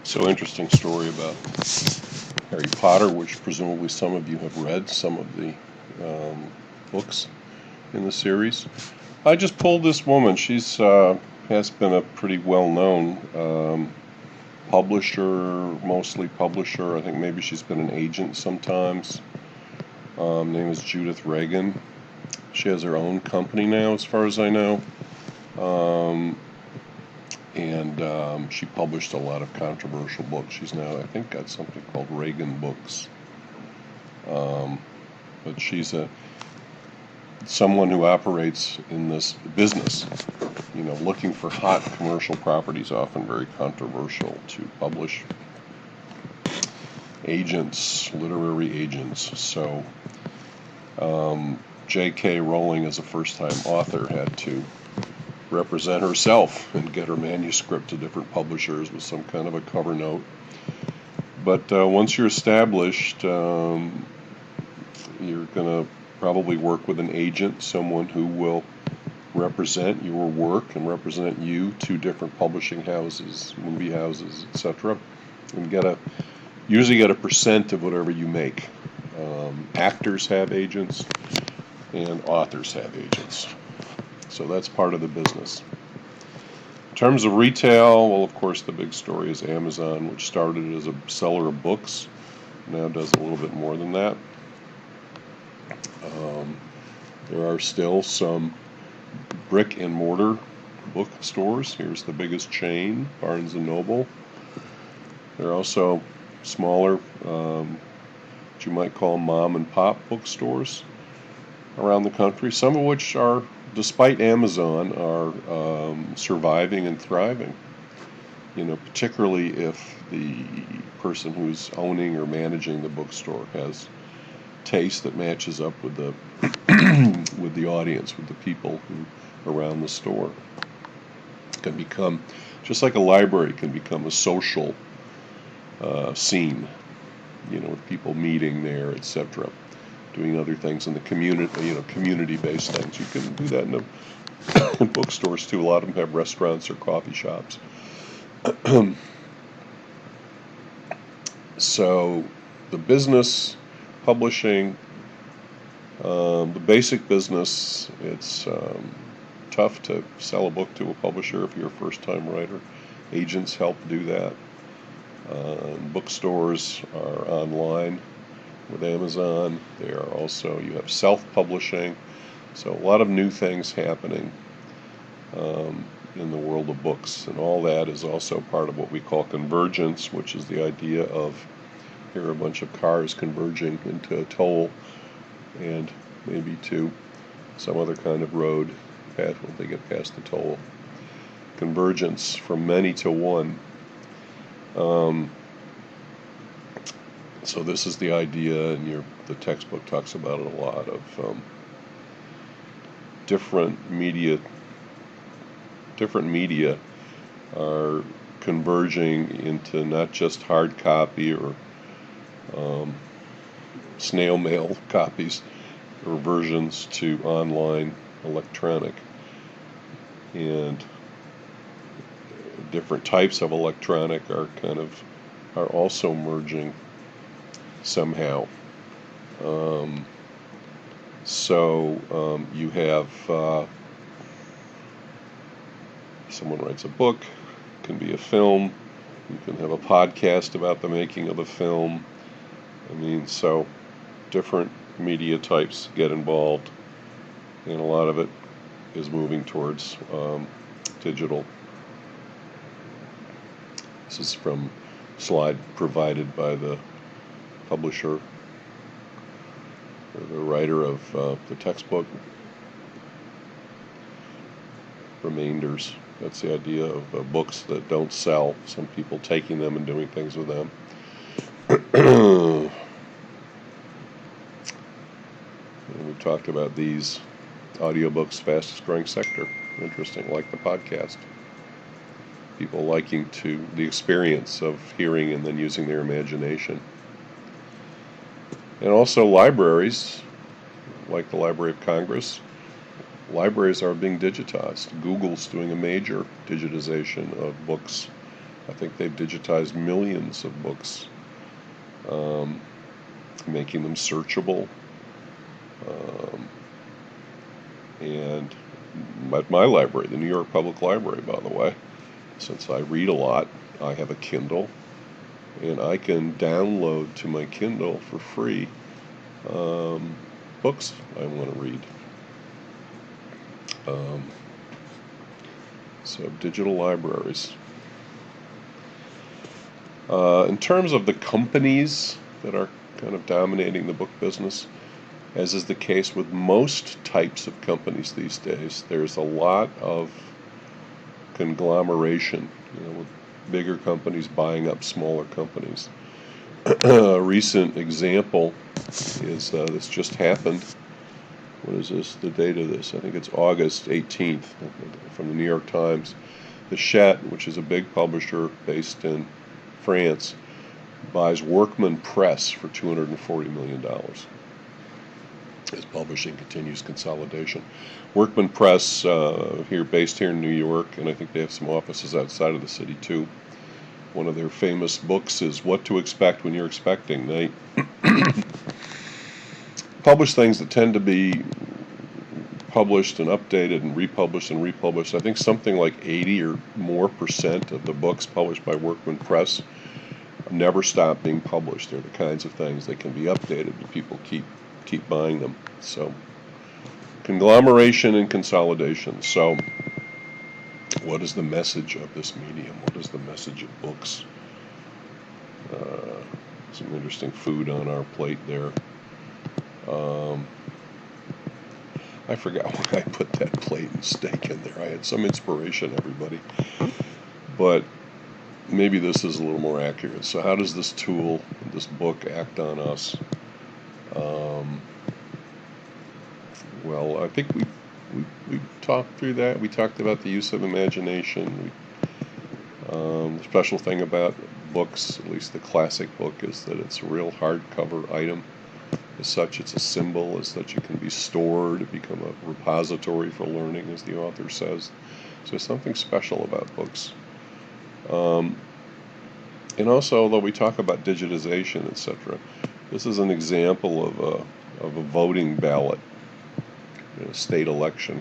So interesting story about Harry Potter, which presumably some of you have read some of the books in the series. I just pulled this woman. She's has been a pretty well-known publisher, mostly publisher. I think maybe she's been an agent sometimes. Name is Judith Reagan. She has her own company now, as far as I know. And she published a lot of controversial books. She's now, I think, got something called Reagan Books. But she's someone who operates in this business, looking for hot commercial properties, often very controversial, to publish. Agents, literary agents. So J.K. Rowling, as a first-time author, had to represent herself and get her manuscript to different publishers with some kind of a cover note. But once you're established, you're going to probably work with an agent, someone who will represent your work and represent you to different publishing houses, movie houses, etc. And usually get a percent of whatever you make. Actors have agents and authors have agents. So that's part of the business. In terms of retail, well, of course, the big story is Amazon, which started as a seller of books, now does a little bit more than that. There are still some brick and mortar bookstores. Here's the biggest chain, Barnes & Noble. There are also smaller, what you might call mom and pop bookstores around the country, some of which are, despite Amazon, are surviving and thriving. Particularly if the person who's owning or managing the bookstore has taste that matches up with the with the audience, with the people who around the store. It can become, just like a library can become, a social scene, with people meeting there, etc., doing other things in the community, community-based things. You can do that in bookstores too. A lot of them have restaurants or coffee shops. So the business, publishing, the basic business, it's tough to sell a book to a publisher if you're a first-time writer. Agents help do that. Bookstores are online with Amazon. You have self-publishing. So a lot of new things happening in the world of books. And all that is also part of what we call convergence, which is the idea of, here are a bunch of cars converging into a toll and maybe to some other kind of road path when they get past the toll. Convergence from many to one. So this is the idea, and the textbook talks about it a lot, of different media are converging into not just hard copy or snail mail copies or versions to online electronic, and different types of electronic are also merging somehow. You have someone writes a book, it can be a film, you can have a podcast about the making of the film. So different media types get involved, and a lot of it is moving towards digital. This is from slide provided by the publisher, or the writer of the textbook. Remainders. That's the idea of books that don't sell. Some people taking them and doing things with them. And we've talked about these audiobooks, fastest growing sector. Interesting, like the podcast. People liking the experience of hearing and then using their imagination. And also libraries, like the Library of Congress. Libraries are being digitized. Google's doing a major digitization of books I think they've digitized millions of books, making them searchable. And at my library, the New York Public Library, by the way, since I read a lot, I have a Kindle, and I can download to my Kindle for free books I want to read. So digital libraries. In terms of the companies that are kind of dominating the book business, as is the case with most types of companies these days, there's a lot of conglomeration, with bigger companies buying up smaller companies. A recent example is this just happened. What is this? The date of this? I think it's August 18th from the New York Times. The Hachette, which is a big publisher based in France, buys Workman Press for $240 million. As publishing continues consolidation. Workman Press, based here in New York, and I think they have some offices outside of the city too. One of their famous books is What to Expect When You're Expecting. They publish things that tend to be published and updated and republished and republished. I think something like 80 or more % of the books published by Workman Press never stop being published. They're the kinds of things that can be updated, but people keep buying them. So conglomeration and consolidation. So what is the message of this medium? What is the message of books? Some interesting food on our plate there. I forgot why I put that plate and steak in there. I had some inspiration, everybody. But maybe this is a little more accurate. So how does this tool, this book, act on us? Well, I think we talked through that. We talked about the use of imagination. The special thing about books, at least the classic book, is that it's a real hardcover item. As such, it's a symbol. As such, it can be stored, it become a repository for learning, as the author says. So there's something special about books. And also, although we talk about digitization, etc., this is an example of a voting ballot in a state election.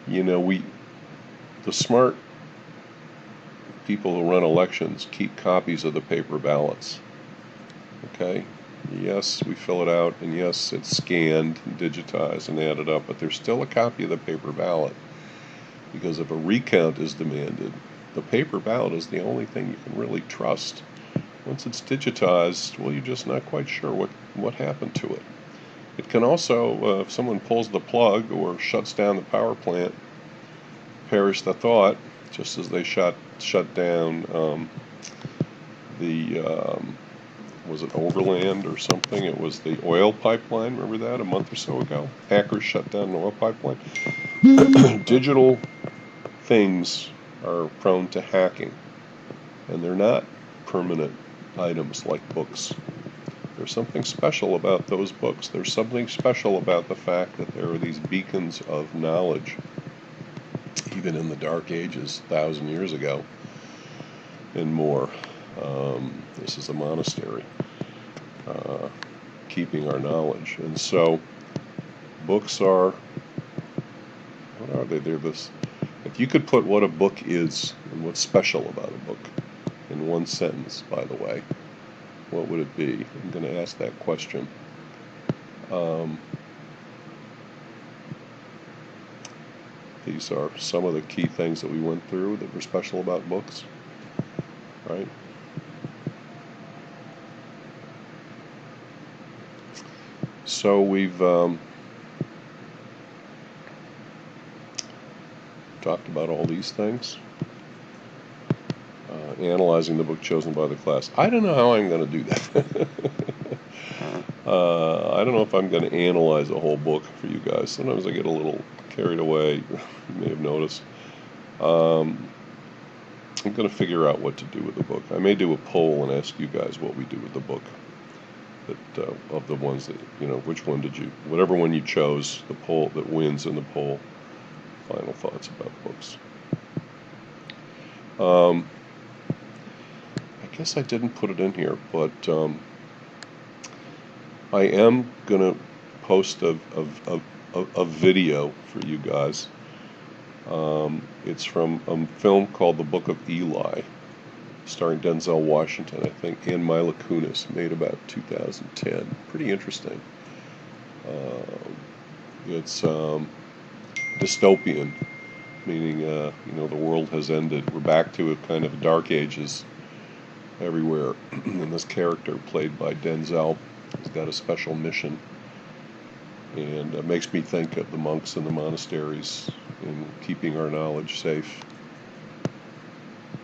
The smart people who run elections keep copies of the paper ballots. Okay? Yes, we fill it out, and yes, it's scanned and digitized and added up, but there's still a copy of the paper ballot. Because if a recount is demanded, the paper ballot is the only thing you can really trust. Once it's digitized, well, you're just not quite sure what happened to it. It can also, if someone pulls the plug or shuts down the power plant, perish the thought, just as they shut down was it Overland or something? It was the oil pipeline. Remember that a month or so ago? Hackers shut down an oil pipeline. Digital things are prone to hacking, and they're not permanent items like books. There's something special about those books. There's something special about the fact that there are these beacons of knowledge, even in the Dark Ages, 1,000 years ago and more. This is a monastery, keeping our knowledge. And so books are, what are they? They're this. If you could put what a book is and what's special about a book in one sentence, by the way, what would it be? I'm going to ask that question. These are some of the key things that we went through that were special about books, right? So we've talked about all these things. Analyzing the book chosen by the class. I don't know how I'm going to do that. I don't know if I'm going to analyze a whole book for you guys. Sometimes I get a little carried away. You may have noticed. I'm going to figure out what to do with the book. I may do a poll and ask you guys what we do with the book. That of the ones that, which one did you, whatever one you chose, the poll that wins in the poll. Final thoughts about books. I guess I didn't put it in here, but I am going to post a video for you guys. It's from a film called The Book of Eli, starring Denzel Washington, I think, and Mila Kunis, made about 2010. Pretty interesting. It's dystopian, meaning the world has ended. We're back to a kind of dark ages everywhere, and this character played by Denzel has got a special mission, and it makes me think of the monks in the monasteries in keeping our knowledge safe.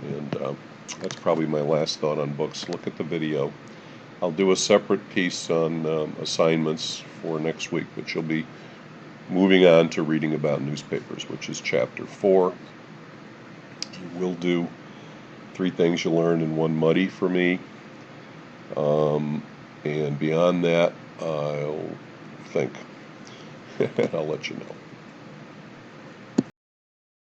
And that's probably my last thought on books. Look at the video. I'll do a separate piece on assignments for next week, but you'll be moving on to reading about newspapers, which is chapter 4. We'll do 3 things you learned in one muddy for me. And beyond that, I'll think. I'll let you know.